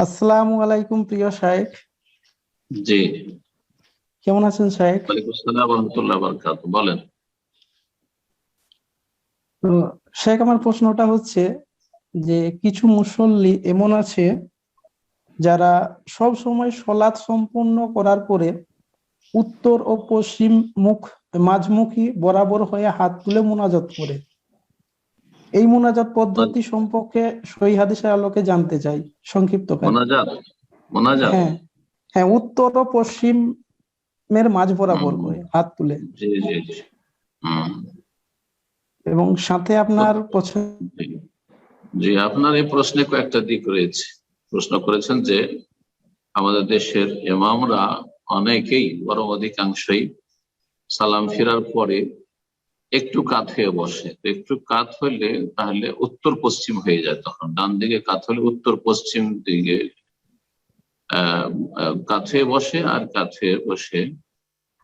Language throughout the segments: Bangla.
আসসালামু আলাইকুম প্রিয় শাইখ। জি, কেমন আছেন শাইখ? ওয়ালাইকুম আসসালাম ওয়া রাহমাতুল্লাহি ওয়া বারাকাতুহু। বলেন। তো শাইখ, আমার প্রশ্নটা হচ্ছে যে কিছু মুসল্লি এমন আছে যারা সব সময় সলাৎ সম্পূর্ণ করার পরে উত্তর ও পশ্চিম মুখ মাঝমুখী বরাবর হয়ে হাত তুলে মুনাজাত করে। এই মুনাজাত পদ্ধতি সম্পর্কে সহিহ হাদিসের আলোকে জানতে চাই সংক্ষিপ্তকারে। মোনাজাত মোনাজাত হ্যাঁ, হ্যাঁ, উত্তর ও পশ্চিমের মাঝ বরাবর হুম, করে হাত তুলে, জি জি জি। হুম, এবং সাথে আপনার পছন্দ। জি জি, আপনার এই প্রশ্নে কয়েকটা দিক রয়েছে। প্রশ্ন করেছেন যে আমাদের দেশের ইমামরা অনেকেই, বড় অধিকাংশই সালাম ফেরার পরে একটু কাত হয়ে বসে। তো একটু কাত হলে তাহলে উত্তর পশ্চিম হয়ে যায়, তখন ডান দিকে কাত হলে উত্তর পশ্চিম দিকে কাত হয়ে বসে, আর কাত হয়ে বসে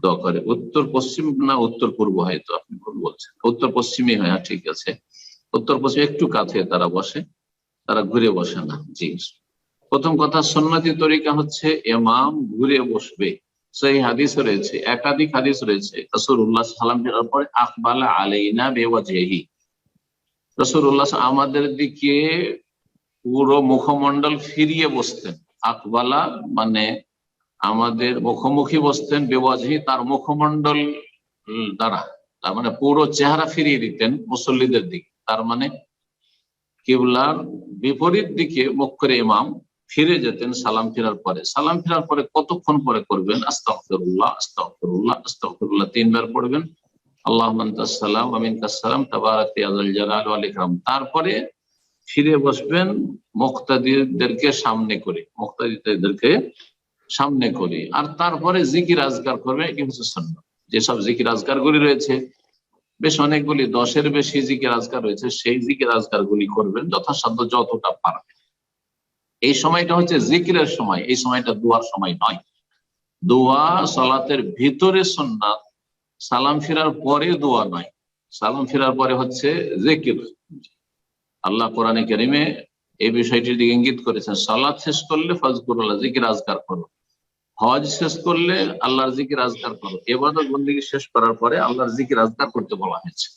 দোয়া করে। উত্তর পশ্চিম না উত্তর পূর্ব, হয়তো আপনি ভুল বলছেন, উত্তর পশ্চিমই হয়। হ্যাঁ, ঠিক আছে, উত্তর পশ্চিম একটু কাছে তারা বসে, তারা ঘুরে বসে না। জি, প্রথম কথা, সুন্নতি তরিকা হচ্ছে ইমাম ঘুরে বসবে। সেই হাদিস রয়েছে, একাধিক হাদিস রয়েছে। রাসূলুল্লাহ সাল্লাল্লাহু আলাইহি ওয়াসাল্লাম ফেরার পরে আকবালা আলাইনা বিওয়াজহিহি, রাসূলুল্লাহ আমাদের দিকে পুরো মুখমণ্ডল ফিরিয়ে বসতেন। আকবালা মানে আমাদের মুখোমুখি বসতেন, বেওয়াজহি তার মুখমণ্ডল দ্বারা, তার মানে পুরো চেহারা ফিরিয়ে দিতেন মুসল্লিদের দিকে। তার মানে কিবলার বিপরীত দিকে মুখ করে ইমাম ফিরে যেতেন সালাম ফেরার পরে। সালাম ফেরার পরে কতক্ষণ পরে করবেন? আস্তাগফিরুল্লাহ আস্তাগফিরুল্লাহ আস্তাগফিরুল্লাহ 3 বার পড়বেন। আল্লাহুম্মা আনতাস সালাম ওয়া মিনকাস সালাম তাবারাকতা ইয়া যাল জালালি ওয়াল ইকরাম। তারপরে ফিরে বসবেন মুক্তাদিদেরকে সামনে করে, মুক্তাদিদেরকে সামনে করে, আর তারপরে জিকির আজকার করবে। এটি হচ্ছে সুন্নাত। যেসব জিকির আজকার গুলি রয়েছে, বেশ অনেকগুলি, 10-এর বেশি জিকির আজকার রয়েছে, সেই জিকির আজকার গুলি করবেন যথাসাধ্য যতটা পারবেন। এই সময়টা হচ্ছে জিকিরের সময়, এই সময়টা দোয়ার সময় নয়। দোয়া সালাতের ভিতরে সুন্নাত, সালাম ফেরার পরে দোয়া নয়। সালাম ফেরার পরে হচ্ছে জিকির। আল্লাহ কোরআনে কারিমে এই বিষয়টির দিকে ইঙ্গিত করেছেন, সালাত শেষ করলে ফাজকুরুল্লাহ, জিকির আজকার করো। হজ শেষ করলে আল্লাহর জিকির আজকার করো। ইবাদত বন্দেগী শেষ করার পরে আল্লাহর জিকির আজকার করতে বলা হয়েছে।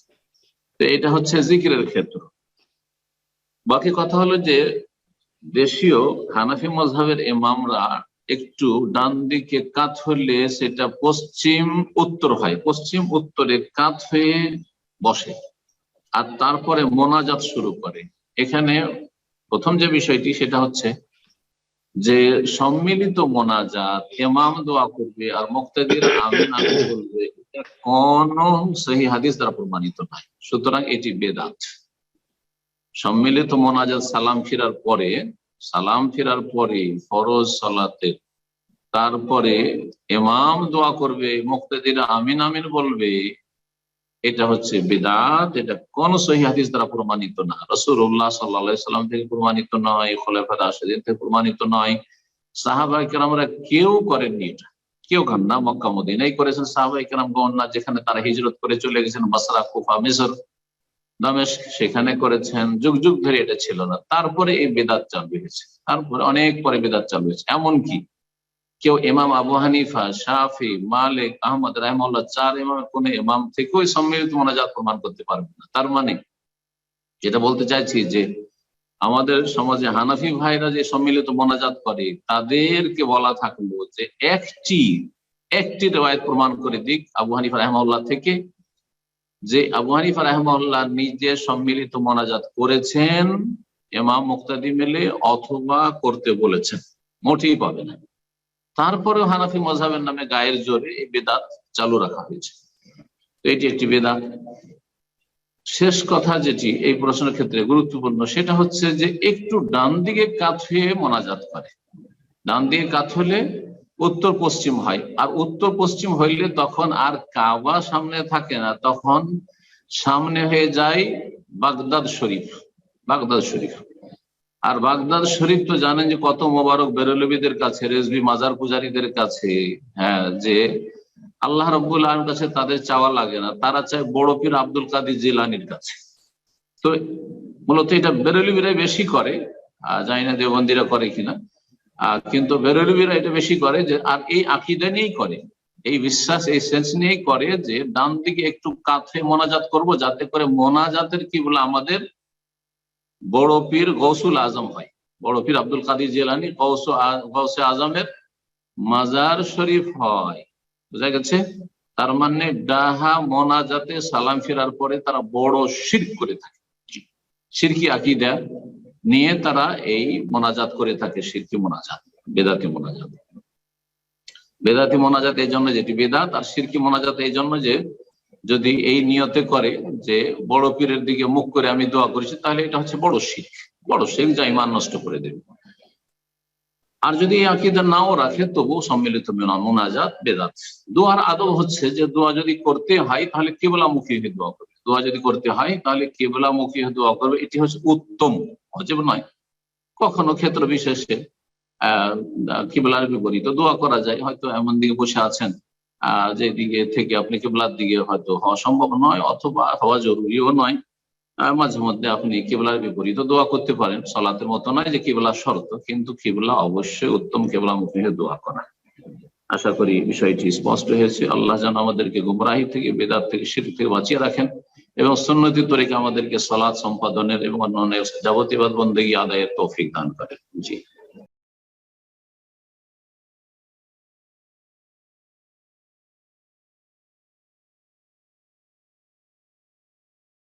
তো এটা হচ্ছে জিকিরের ক্ষেত্র। বাকি কথা হলো যে দেশীয় হানাফি মাযহাবের ইমামরা একটু ডান দিকে কাত হলে সেটা পশ্চিম উত্তর হয়, পশ্চিম উত্তরে কাত হয়ে বসে, আর তারপরে মোনাজাত শুরু করে। এখানে প্রথম যে বিষয়টি সেটা হচ্ছে যে সম্মিলিত মোনাজাত, ইমাম দোয়া করবে আর মুক্তাদির আমিন আমিন বলবে, এটা কোন সহিহ হাদিস দ্বারা প্রমাণিত নয়। সুতরাং এটি বেদাত। সম্মিলিত মোনাজাত সালাম ফেরার পরে ফরজ সালাতে, তারপরে ইমাম দোয়া করবে, মুক্তাদিরা আমিন আমিন বলবে, এটা হচ্ছে বিদআত। এটা কোন সহিহ হাদিস দ্বারা প্রমাণিত না। রাসূলুল্লাহ সাল্লাল্লাহু আলাইহি সাল্লাম থেকে প্রমাণিত নয়, খুলাফায়ে রাশিদিন থেকে প্রমাণিত নয়, সাহাবায়ে কেরামরা কেউ করেননি এটা। কেউ করেন না। মক্কা মদিনায় করেছেন সাহাবায়ে কেরামগণ, না যেখানে তারা হিজরত করে চলে গেছেন, বসরা, কুফা, মিসর, দামেস্ক, সেখানে করেছেন। যুগ যুগ ধরে এটা ছিল না। তারপরে এই বেদাত চালু হয়েছে, তারপরে অনেক পরে বেদাত চালু হয়েছে। এমনকি কেউ ইমাম আবু হানিফা, শাফি, মালিক, আহমদ রাহিমাহুল্লাহ, 4 ইমামের কোন ইমাম থেকেও সম্মিলিত মোনাজাত প্রমাণ করতে পারবে না। তার মানে যেটা বলতে চাইছি যে আমাদের সমাজে হানাফি ভাইরা যে সম্মিলিত মোনাজাত করে, তাদেরকে বলা থাকলো যে একটি একটি রিওয়ায়াত প্রমাণ করে দিক আবু হানিফা রাহিমাহুল্লাহ থেকে, যে আবু হানিফা রাহিমাহুল্লাহ নিজে সম্মিলিত মোনাজাত করেছেন ইমাম মুক্তাদি মিলে, অথবা করতে বলেছেন। মোটেই পাবে না। তারপরেও হানাফি মাযহাবের নামে গায়ের জোরে এই বেদাত চালু রাখা হয়েছে। তো এটি একটি বেদাত। শেষ কথা যেটি এই প্রশ্নের ক্ষেত্রে গুরুত্বপূর্ণ, সেটা হচ্ছে যে একটু ডান দিকে কাত হয়ে মোনাজাত করে। ডান দিকে কাত হলে উত্তর পশ্চিম হয়, আর উত্তর পশ্চিম হইলে তখন আর কাবা সামনে থাকে না, তখন সামনে হয়ে যায় বাগদাদ শরীফ। বাগদাদ শরীফ, আর বাগদাদ শরীফ তো জানেন যে কত মোবারক বেরলভীদের কাছে, রেজভি মাজার পূজারীদের কাছে। হ্যাঁ, যে আল্লাহ রাব্বুল আলামিনের কাছে তাদের চাওয়া লাগে না, তারা চায় বড় পীর আব্দুল কাদের জিলানীর কাছে। তো মূলত এটা বেরলভীরাই বেশি করে, জানি না দেওবন্দিরা করে কিনা। কিন্তু বেরেলভিরা এটা বেশি করে যে, আর এই আকীদা নিয়েই করে, এই বিশ্বাস এই সেন্স নিয়েই করে যে ডান দিকে একটু কাঁধে মোনাজাত করব, যাতে করে মোনাজাতের কিবলা আমাদের বড় পীর গৌসুল আজম হয়। বড় পীর আব্দুল কাদের জিলানী গৌসে আজমের মাজার শরীফ হয়। বুঝা গেছে? তার মানে ডাহা মোনাজাতে সালাম ফেরার পরে তারা বড় শিরক করে থাকে, শিরকি আকীদা নিয়ে তারা এই মোনাজাত করে থাকে, শিরকি মোনাজাত, বেদাতি মোনাজাত। বেদাতি মোনাজাত এই জন্য যেটি বেদাত, আর শিরকি মোনাজাত এই জন্য যে যদি এই নিয়তে করে যে বড় পীরের দিকে মুখ করে আমি দোয়া করেছি, তাহলে এটা হচ্ছে বড় শিরক, বড় শিরক, যা ঈমান নষ্ট করে দেবে। আর যদি এই আকীদা নাও রাখে তবু সম্মিলিত মোনাজাত বেদাত। দোয়ার আদব হচ্ছে যে দোয়া যদি করতে হয় তাহলে কিবলামুখী হয়ে দোয়া করবে, দোয়া যদি করতে হয় তাহলে কিবলামুখী হয়ে দোয়া করবে, এটি হচ্ছে উত্তম, ওয়াজিব নয়। কখনো ক্ষেত্র বিশেষে কিবলার বিপরীত দোয়া করা যায়, হয়তো এমন দিকে বসে আছেন যে দিকে থেকে আপনি কিবলার দিকে হয়তো হওয়া সম্ভব নয়, অথবা হওয়া জরুরিও নয়, মাঝে মধ্যে আপনি কিবলার বিপরীত দোয়া করতে পারেন। সালাতের মতো নয় যে কিবলা শর্ত, কিন্তু কিবলা অবশ্যই উত্তম, কিবলামুখী হয়ে দোয়া করা। আশা করি বিষয়টি স্পষ্ট হয়েছে। আল্লাহ যেন আমাদেরকে গুমরাহি থেকে, বেদাত থেকে, শিরক থেকে বাঁচিয়ে রাখেন এবং সুন্নতি তরিকা আমাদেরকে সালাত সম্পাদনের এবং অন্যান্য যাবতীয় বন্দেগী আদায়ের তৌফিক দান করেন। জি।